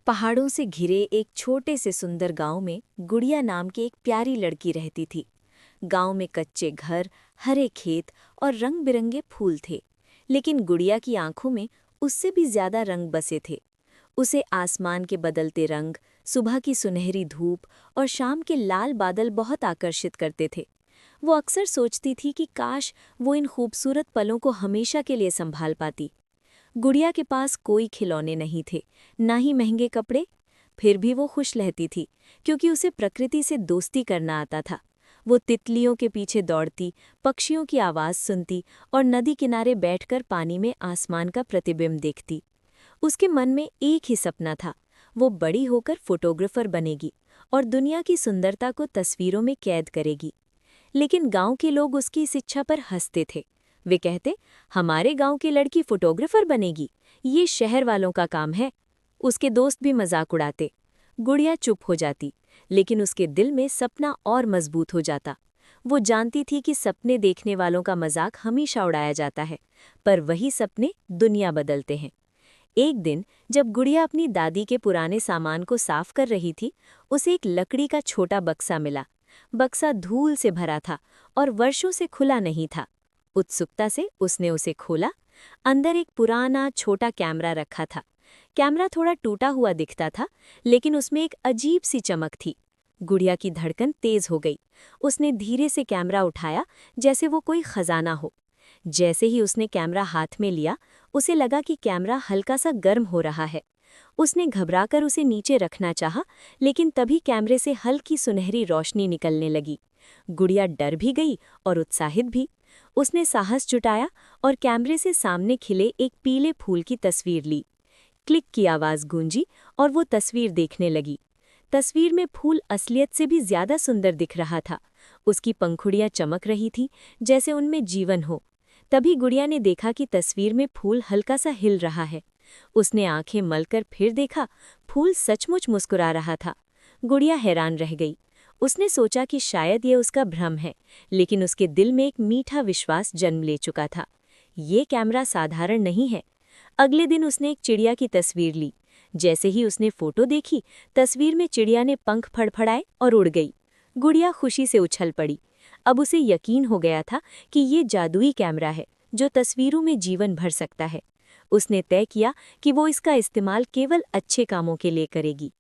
पहाड़ों से घिरे एक छोटे से सुंदर गांव में गुड़िया नाम की एक प्यारी लड़की रहती थी। गांव में कच्चे घर, हरे खेत और रंग बिरंगे फूल थे, लेकिन गुड़िया की आंखों में उससे भी ज्यादा रंग बसे थे। उसे आसमान के बदलते रंग, सुबह की सुनहरी धूप और शाम के लाल बादल बहुत आकर्षित करते थे। वो अक्सर सोचती थी कि काश वो इन खूबसूरत पलों को हमेशा के लिए संभाल पाती। गुड़िया के पास कोई खिलौने नहीं थे, ना ही महंगे कपड़े। फिर भी वो खुश रहती थी, क्योंकि उसे प्रकृति से दोस्ती करना आता था। वो तितलियों के पीछे दौड़ती, पक्षियों की आवाज़ सुनती और नदी किनारे बैठकर पानी में आसमान का प्रतिबिंब देखती। उसके मन में एक ही सपना था, वो बड़ी होकर फोटोग्राफर बनेगी और दुनिया की सुंदरता को तस्वीरों में कैद करेगी। लेकिन गांव के लोग उसकी इस इच्छा पर हंसते थे। वे कहते, हमारे गांव की लड़की फोटोग्राफर बनेगी, ये शहर वालों का काम है। उसके दोस्त भी मजाक उड़ाते। गुड़िया चुप हो जाती, लेकिन उसके दिल में सपना और मजबूत हो जाता। वो जानती थी कि सपने देखने वालों का मजाक हमेशा उड़ाया जाता है, पर वही सपने दुनिया बदलते हैं। एक दिन जब गुड़िया अपनी दादी के पुराने सामान को साफ कर रही थी, उसे एक लकड़ी का छोटा बक्सा मिला। बक्सा धूल से भरा था और वर्षों से खुला नहीं था। उत्सुकता से उसने उसे खोला। अंदर एक पुराना छोटा कैमरा रखा था। कैमरा थोड़ा टूटा हुआ दिखता था, लेकिन उसमें एक अजीब सी चमक थी। गुड़िया की धड़कन तेज हो गई। उसने धीरे से कैमरा उठाया, जैसे वो कोई खजाना हो। जैसे ही उसने कैमरा हाथ में लिया, उसे लगा कि कैमरा हल्का सा गर्म हो रहा है। उसने घबराकर उसे नीचे रखना चाहा, लेकिन तभी कैमरे से हल्की सुनहरी रोशनी निकलने लगी। गुड़िया डर भी गई और उत्साहित भी। उसने साहस जुटाया और कैमरे से सामने खिले एक पीले फूल की तस्वीर ली। क्लिक की आवाज़ गूंजी और वो तस्वीर देखने लगी। तस्वीर में फूल असलियत से भी ज्यादा सुंदर दिख रहा था। उसकी पंखुड़ियां चमक रही थी, जैसे उनमें जीवन हो। तभी गुड़िया ने देखा कि तस्वीर में फूल हल्का सा हिल रहा है। उसने आंखें मलकर फिर देखा, फूल सचमुच मुस्कुरा रहा था। गुड़िया हैरान रह गई। उसने सोचा कि शायद ये उसका भ्रम है, लेकिन उसके दिल में एक मीठा विश्वास जन्म ले चुका था। ये कैमरा साधारण नहीं है। अगले दिन उसने एक चिड़िया की तस्वीर ली। जैसे ही उसने फोटो देखी, तस्वीर में चिड़िया ने पंख फड़फड़ाए और उड़ गई। गुड़िया खुशी से उछल पड़ी। अब उसे यकीन हो गया था कि ये जादुई कैमरा है, जो तस्वीरों में जीवन भर सकता है। उसने तय किया कि वो इसका इस्तेमाल केवल अच्छे कामों के लिए करेगी।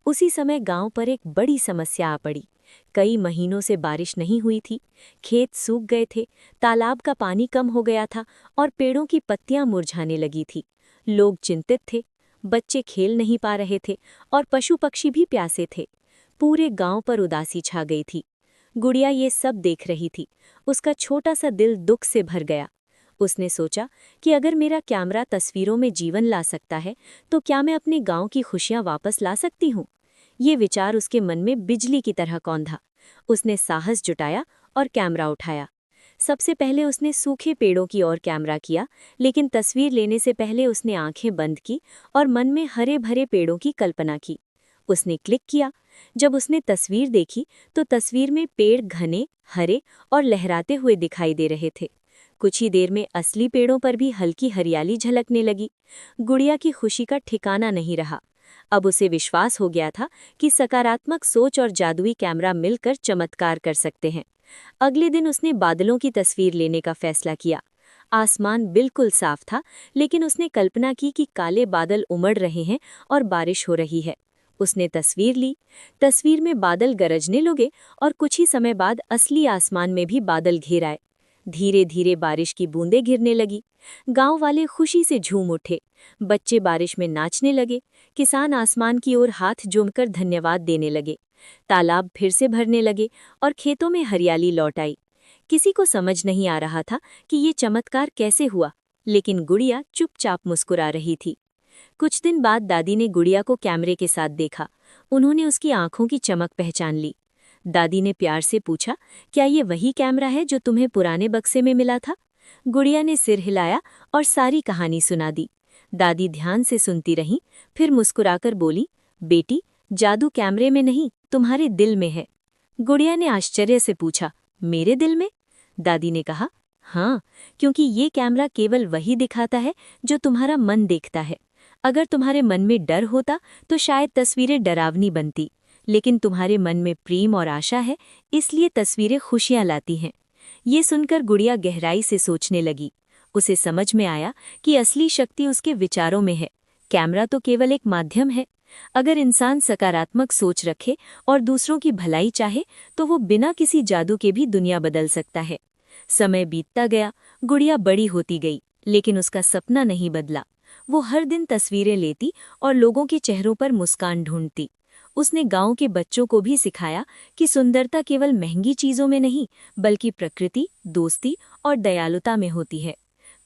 उसी समय गांव पर एक बड़ी समस्या आ पड़ी। कई महीनों से बारिश नहीं हुई थी। खेत सूख गए थे, तालाब का पानी कम हो गया था और पेड़ों की पत्तियां मुरझाने लगी थी। लोग चिंतित थे, बच्चे खेल नहीं पा रहे थे और पशु पक्षी भी प्यासे थे। पूरे गांव पर उदासी छा गई थी। गुड़िया ये सब देख रही थी। उसका छोटा सा दिल दुख से भर गया। उसने सोचा कि अगर मेरा कैमरा तस्वीरों में जीवन ला सकता है, तो क्या मैं अपने गांव की खुशियां वापस ला सकती हूँ। ये विचार उसके मन में बिजली की तरह कौंधा। उसने साहस जुटाया और कैमरा उठाया। सबसे पहले उसने सूखे पेड़ों की ओर कैमरा किया, लेकिन तस्वीर लेने से पहले उसने आंखें बंद की और मन में हरे भरे पेड़ों की कल्पना की। उसने क्लिक किया। जब उसने तस्वीर देखी, तो तस्वीर में पेड़ घने, हरे और लहराते हुए दिखाई दे रहे थे। कुछ ही देर में असली पेड़ों पर भी हल्की हरियाली झलकने लगी। गुड़िया की खुशी का ठिकाना नहीं रहा। अब उसे विश्वास हो गया था कि सकारात्मक सोच और जादुई कैमरा मिलकर चमत्कार कर सकते हैं। अगले दिन उसने बादलों की तस्वीर लेने का फैसला किया। आसमान बिल्कुल साफ था, लेकिन उसने कल्पना की कि काले बादल उमड़ रहे हैं और बारिश हो रही है। उसने तस्वीर ली। तस्वीर में बादल गरजने लगे और कुछ ही समय बाद असली आसमान में भी बादल घेर आए। धीरे धीरे बारिश की बूंदें गिरने लगी। गांव वाले खुशी से झूम उठे। बच्चे बारिश में नाचने लगे। किसान आसमान की ओर हाथ जोड़कर धन्यवाद देने लगे। तालाब फिर से भरने लगे और खेतों में हरियाली लौट आई। किसी को समझ नहीं आ रहा था कि ये चमत्कार कैसे हुआ, लेकिन गुड़िया चुपचाप मुस्कुरा रही थी। कुछ दिन बाद दादी ने गुड़िया को कैमरे के साथ देखा। उन्होंने उसकी आंखों की चमक पहचान ली। दादी ने प्यार से पूछा, क्या ये वही कैमरा है जो तुम्हें पुराने बक्से में मिला था? गुड़िया ने सिर हिलाया और सारी कहानी सुना दी। दादी ध्यान से सुनती रहीं, फिर मुस्कुराकर बोली, बेटी, जादू कैमरे में नहीं, तुम्हारे दिल में है। गुड़िया ने आश्चर्य से पूछा, मेरे दिल में? दादी ने कहा, हाँ, क्योंकि ये कैमरा केवल वही दिखाता है जो तुम्हारा मन देखता है। अगर तुम्हारे मन में डर होता तो शायद तस्वीरें डरावनी बनती, लेकिन तुम्हारे मन में प्रेम और आशा है, इसलिए तस्वीरें खुशियां लाती हैं। ये सुनकर गुड़िया गहराई से सोचने लगी। उसे समझ में आया कि असली शक्ति उसके विचारों में है। कैमरा तो केवल एक माध्यम है। अगर इंसान सकारात्मक सोच रखे और दूसरों की भलाई चाहे तो वो बिना किसी जादू के भी दुनिया बदल सकता है। समय बीतता गया, गुड़िया बड़ी होती गई, लेकिन उसका सपना नहीं बदला। वो हर दिन तस्वीरें लेती और लोगों के चेहरों पर मुस्कान ढूंढती। उसने गांव के बच्चों को भी सिखाया कि सुंदरता केवल महंगी चीजों में नहीं, बल्कि प्रकृति, दोस्ती और दयालुता में होती है।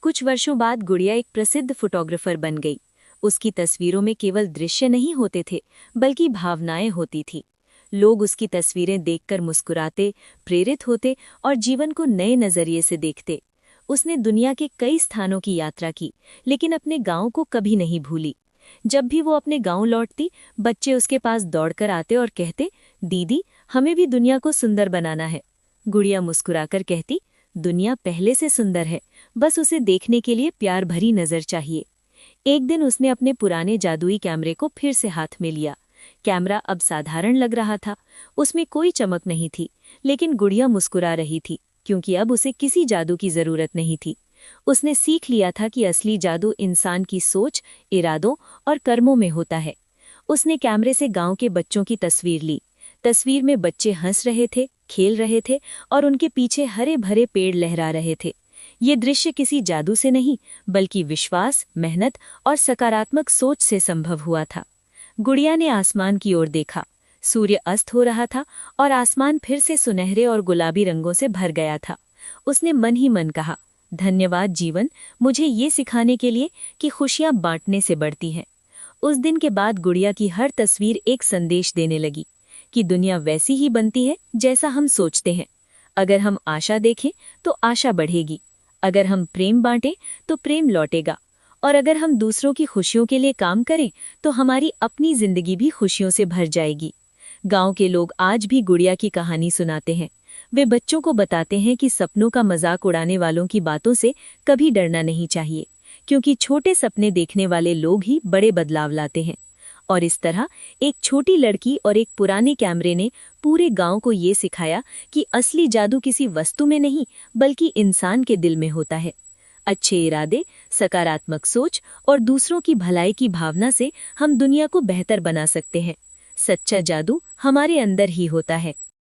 कुछ वर्षों बाद गुड़िया एक प्रसिद्ध फोटोग्राफर बन गई। उसकी तस्वीरों में केवल दृश्य नहीं होते थे, बल्कि भावनाएं होती थी। लोग उसकी तस्वीरें देखकर मुस्कुराते, प्रेरित होते और जीवन को नए नजरिए से देखते। उसने दुनिया के कई स्थानों की यात्रा की, लेकिन अपने गांव को कभी नहीं भूली। जब भी वो अपने गांव लौटती, बच्चे उसके पास दौड़कर आते और कहते, दीदी, हमें भी दुनिया को सुंदर बनाना है। गुड़िया मुस्कुराकर कहती, दुनिया पहले से सुंदर है, बस उसे देखने के लिए प्यार भरी नजर चाहिए। एक दिन उसने अपने पुराने जादुई कैमरे को फिर से हाथ में लिया। कैमरा अब साधारण लग रहा था, उसमें कोई चमक नहीं थी, लेकिन गुड़िया मुस्कुरा रही थी, क्योंकि अब उसे किसी जादू की जरूरत नहीं थी। उसने सीख लिया था कि असली जादू इंसान की सोच, इरादों और कर्मों में होता है। उसने कैमरे से गांव के बच्चों की तस्वीर ली। तस्वीर में बच्चे हंस रहे थे, खेल रहे थे और उनके पीछे हरे भरे पेड़ लहरा रहे थे। ये दृश्य किसी जादू से नहीं, बल्कि विश्वास, मेहनत और सकारात्मक सोच से संभव हुआ था। गुड़िया ने आसमान की ओर देखा। सूर्य अस्त हो रहा था और आसमान फिर से सुनहरे और गुलाबी रंगों से भर गया था। उसने मन ही मन कहा, धन्यवाद जीवन, मुझे ये सिखाने के लिए कि खुशियां बांटने से बढ़ती हैं। उस दिन के बाद गुड़िया की हर तस्वीर एक संदेश देने लगी कि दुनिया वैसी ही बनती है जैसा हम सोचते हैं। अगर हम आशा देखें तो आशा बढ़ेगी, अगर हम प्रेम बांटें तो प्रेम लौटेगा, और अगर हम दूसरों की खुशियों के लिए काम करें तो हमारी अपनी जिंदगी भी खुशियों से भर जाएगी। गांव के लोग आज भी गुड़िया की कहानी सुनाते हैं। वे बच्चों को बताते हैं कि सपनों का मजाक उड़ाने वालों की बातों से कभी डरना नहीं चाहिए, क्योंकि छोटे सपने देखने वाले लोग ही बड़े बदलाव लाते हैं। और इस तरह एक छोटी लड़की और एक पुराने कैमरे ने पूरे गांव को ये सिखाया कि असली जादू किसी वस्तु में नहीं, बल्कि इंसान के दिल में होता है। अच्छे इरादे, सकारात्मक सोच और दूसरों की भलाई की भावना से हम दुनिया को बेहतर बना सकते हैं। सच्चा जादू हमारे अंदर ही होता है।